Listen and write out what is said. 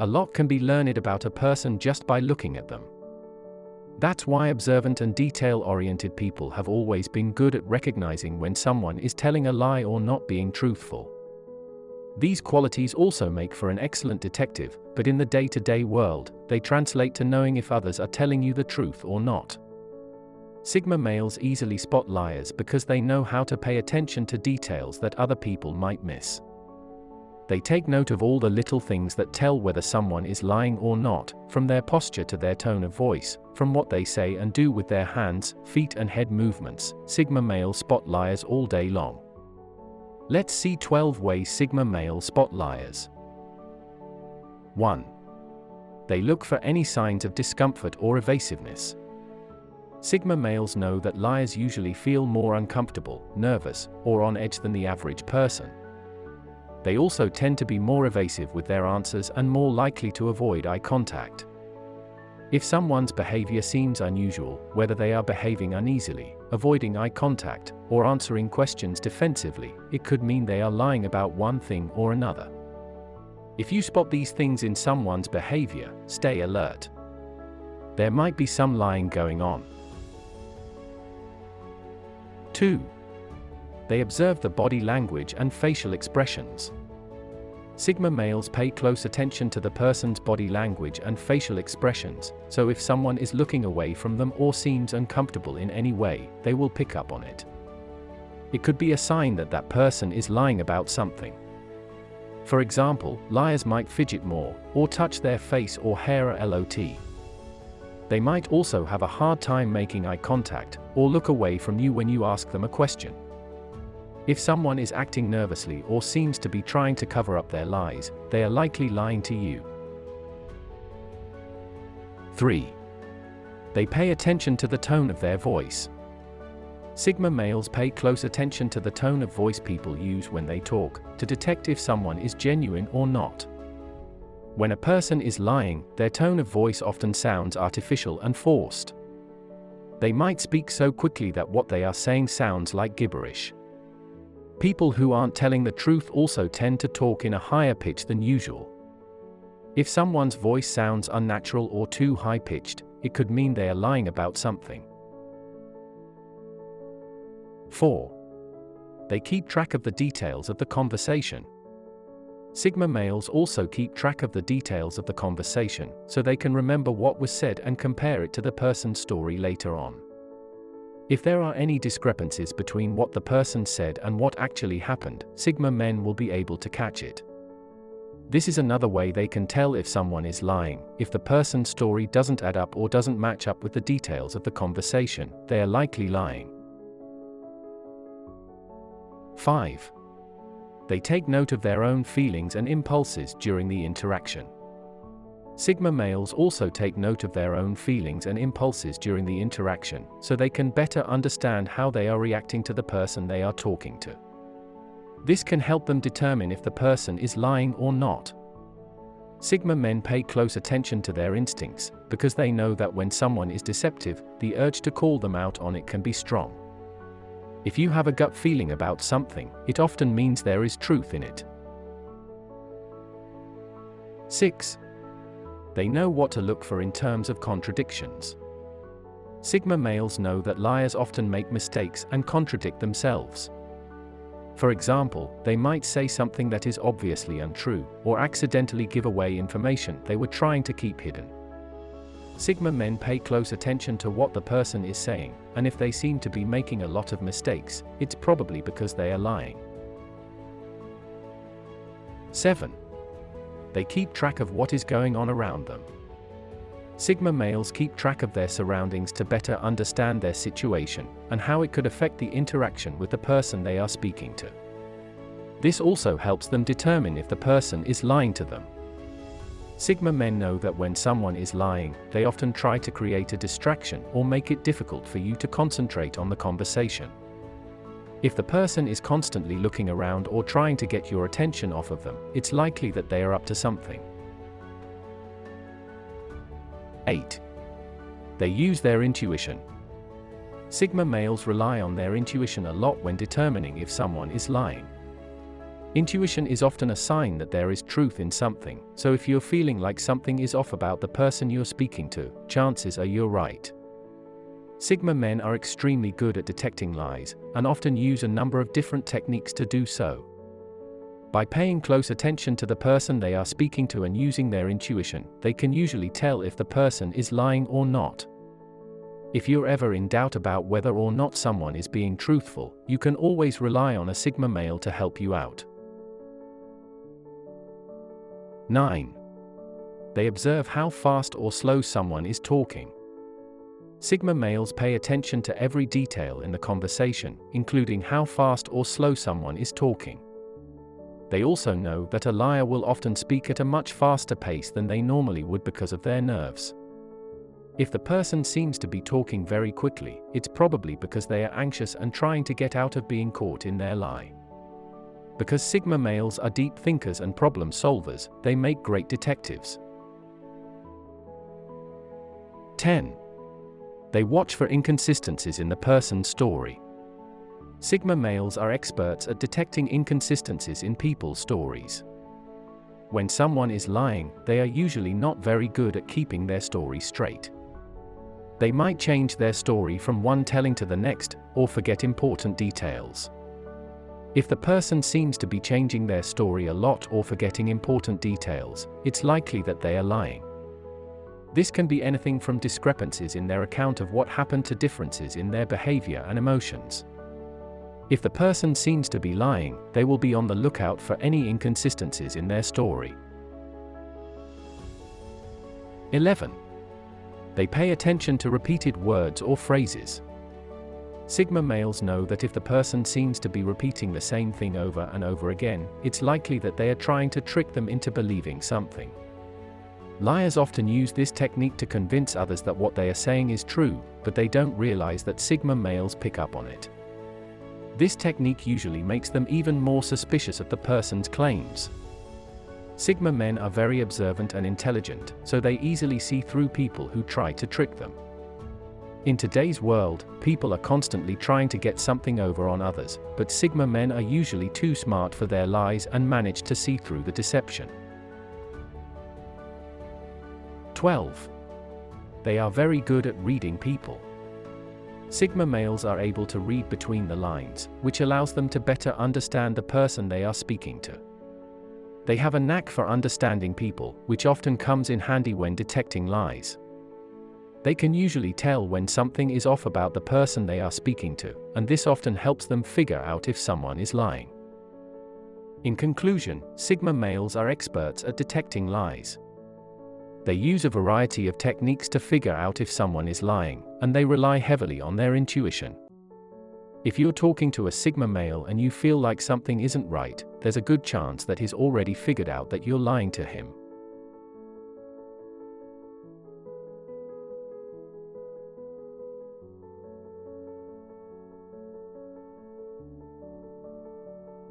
A lot can be learned about a person just by looking at them. That's why observant and detail-oriented people have always been good at recognizing when someone is telling a lie or not being truthful. These qualities also make for an excellent detective, but in the day-to-day world, they translate to knowing if others are telling you the truth or not. Sigma males easily spot liars because they know how to pay attention to details that other people might miss. They take note of all the little things that tell whether someone is lying or not, from their posture to their tone of voice, from what they say and do with their hands, feet and head movements. Sigma males spot liars all day long. Let's see 12 ways Sigma males spot liars. 1. They look for any signs of discomfort or evasiveness. Sigma males know that liars usually feel more uncomfortable, nervous, or on edge than the average person. They also tend to be more evasive with their answers and more likely to avoid eye contact. If someone's behavior seems unusual, whether they are behaving uneasily, avoiding eye contact, or answering questions defensively, it could mean they are lying about one thing or another. If you spot these things in someone's behavior, stay alert. There might be some lying going on. 2. They observe the body language and facial expressions. Sigma males pay close attention to the person's body language and facial expressions, so if someone is looking away from them or seems uncomfortable in any way, they will pick up on it. It could be a sign that that person is lying about something. For example, liars might fidget more, or touch their face or hair a lot. They might also have a hard time making eye contact, or look away from you when you ask them a question. If someone is acting nervously or seems to be trying to cover up their lies, they are likely lying to you. 3. They pay attention to the tone of their voice. Sigma males pay close attention to the tone of voice people use when they talk, to detect if someone is genuine or not. When a person is lying, their tone of voice often sounds artificial and forced. They might speak so quickly that what they are saying sounds like gibberish. People who aren't telling the truth also tend to talk in a higher pitch than usual. If someone's voice sounds unnatural or too high-pitched, it could mean they are lying about something. 4. They keep track of the details of the conversation. Sigma males also keep track of the details of the conversation, so they can remember what was said and compare it to the person's story later on. If there are any discrepancies between what the person said and what actually happened, Sigma men will be able to catch it. This is another way they can tell if someone is lying. If the person's story doesn't add up or doesn't match up with the details of the conversation, they are likely lying. 5. They take note of their own feelings and impulses during the interaction. Sigma males also take note of their own feelings and impulses during the interaction, so they can better understand how they are reacting to the person they are talking to. This can help them determine if the person is lying or not. Sigma men pay close attention to their instincts, because they know that when someone is deceptive, the urge to call them out on it can be strong. If you have a gut feeling about something, it often means there is truth in it. 6. They know what to look for in terms of contradictions. Sigma males know that liars often make mistakes and contradict themselves. For example, they might say something that is obviously untrue, or accidentally give away information they were trying to keep hidden. Sigma men pay close attention to what the person is saying, and if they seem to be making a lot of mistakes, it's probably because they are lying. 7. They keep track of what is going on around them. Sigma males keep track of their surroundings to better understand their situation, and how it could affect the interaction with the person they are speaking to. This also helps them determine if the person is lying to them. Sigma men know that when someone is lying, they often try to create a distraction or make it difficult for you to concentrate on the conversation. If the person is constantly looking around or trying to get your attention off of them, it's likely that they are up to something. 8. They use their intuition. Sigma males rely on their intuition a lot when determining if someone is lying. Intuition is often a sign that there is truth in something, so if you're feeling like something is off about the person you're speaking to, chances are you're right. Sigma men are extremely good at detecting lies, and often use a number of different techniques to do so. By paying close attention to the person they are speaking to and using their intuition, they can usually tell if the person is lying or not. If you're ever in doubt about whether or not someone is being truthful, you can always rely on a Sigma male to help you out. 9. They observe how fast or slow someone is talking. Sigma males pay attention to every detail in the conversation, including how fast or slow someone is talking. They also know that a liar will often speak at a much faster pace than they normally would because of their nerves. If the person seems to be talking very quickly, it's probably because they are anxious and trying to get out of being caught in their lie. Because Sigma males are deep thinkers and problem solvers, they make great detectives. 10. They watch for inconsistencies in the person's story. Sigma males are experts at detecting inconsistencies in people's stories. When someone is lying, they are usually not very good at keeping their story straight. They might change their story from one telling to the next, or forget important details. If the person seems to be changing their story a lot or forgetting important details, it's likely that they are lying. This can be anything from discrepancies in their account of what happened to differences in their behavior and emotions. If the person seems to be lying, they will be on the lookout for any inconsistencies in their story. 11. They pay attention to repeated words or phrases. Sigma males know that if the person seems to be repeating the same thing over and over again, it's likely that they are trying to trick them into believing something. Liars often use this technique to convince others that what they are saying is true, but they don't realize that Sigma males pick up on it. This technique usually makes them even more suspicious of the person's claims. Sigma men are very observant and intelligent, so they easily see through people who try to trick them. In today's world, people are constantly trying to get something over on others, but Sigma men are usually too smart for their lies and manage to see through the deception. 12. They are very good at reading people. Sigma males are able to read between the lines, which allows them to better understand the person they are speaking to. They have a knack for understanding people, which often comes in handy when detecting lies. They can usually tell when something is off about the person they are speaking to, and this often helps them figure out if someone is lying. In conclusion, Sigma males are experts at detecting lies. They use a variety of techniques to figure out if someone is lying, and they rely heavily on their intuition. If you're talking to a Sigma male and you feel like something isn't right, there's a good chance that he's already figured out that you're lying to him.